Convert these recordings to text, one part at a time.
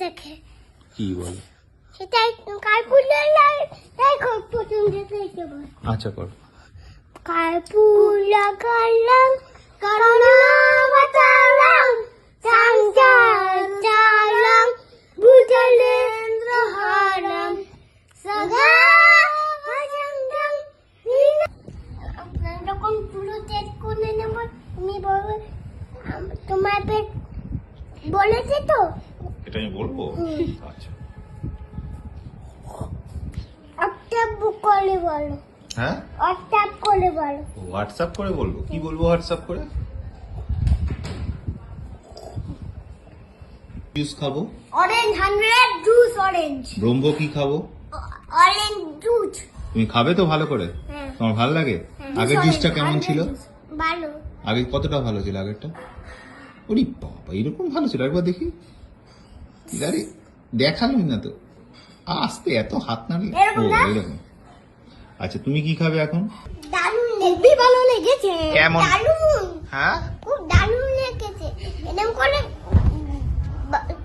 দেখে কি বল? সেটাই কার্পুলের দেখো প্রথম দেখে বল। আচ্ছা কর। কার্পুর লাগালাম করোনা বাঁচালাম চালাম বুঝলেন্দ্র হারাম সগা ভাজঙ্গম যখন পুরো চেক করে নেব তুমি বলবে তোমার পেট বলেছে তো এটা আমি বলবো? আচ্ছা। হোয়াটসঅ্যাপ করে বলো। হ্যাঁ, হোয়াটসঅ্যাপ করে বলো। হোয়াটসঅ্যাপ করে বলবো? কি বলবো হোয়াটসঅ্যাপ করে? জুস খাবো। Orange 100 juice orange. ব্রহ্ম কি খাবো? Orange juice. তুমি খাবে তো ভালো করে? হ্যাঁ। তোমার ভালো লাগে? আগের জুসটা কেমন ছিল? ভালো। আগে কতটা ভালো ছিল আগেরটা? ওরে বাবা, এরকম ভালো ছিল? একবার দেখি। আরে দেখালোই না তো। আস্তে এত হাত নাড়লে। এরকম ও না? এরকম। আচ্ছা তুমি কি খাবে এখন? দারুণ হেভি ভালো লেগেছে। কেমন? দারুণ। হ্যাঁ, খুব দারুণ লেগেছে। এরকম করে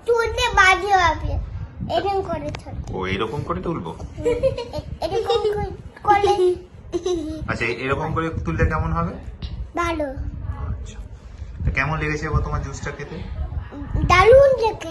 তুলতে বাজে হবে। এরকম করে তুল। ও এরকম করে তুলবো? এরকম করে আচ্ছা এরকম করে তুললে কেমন হবে? ভালো। আচ্ছা, তা কেমন লেগেছে এবার তোমার জুসটা খেতে? দারুণ লেগেছে।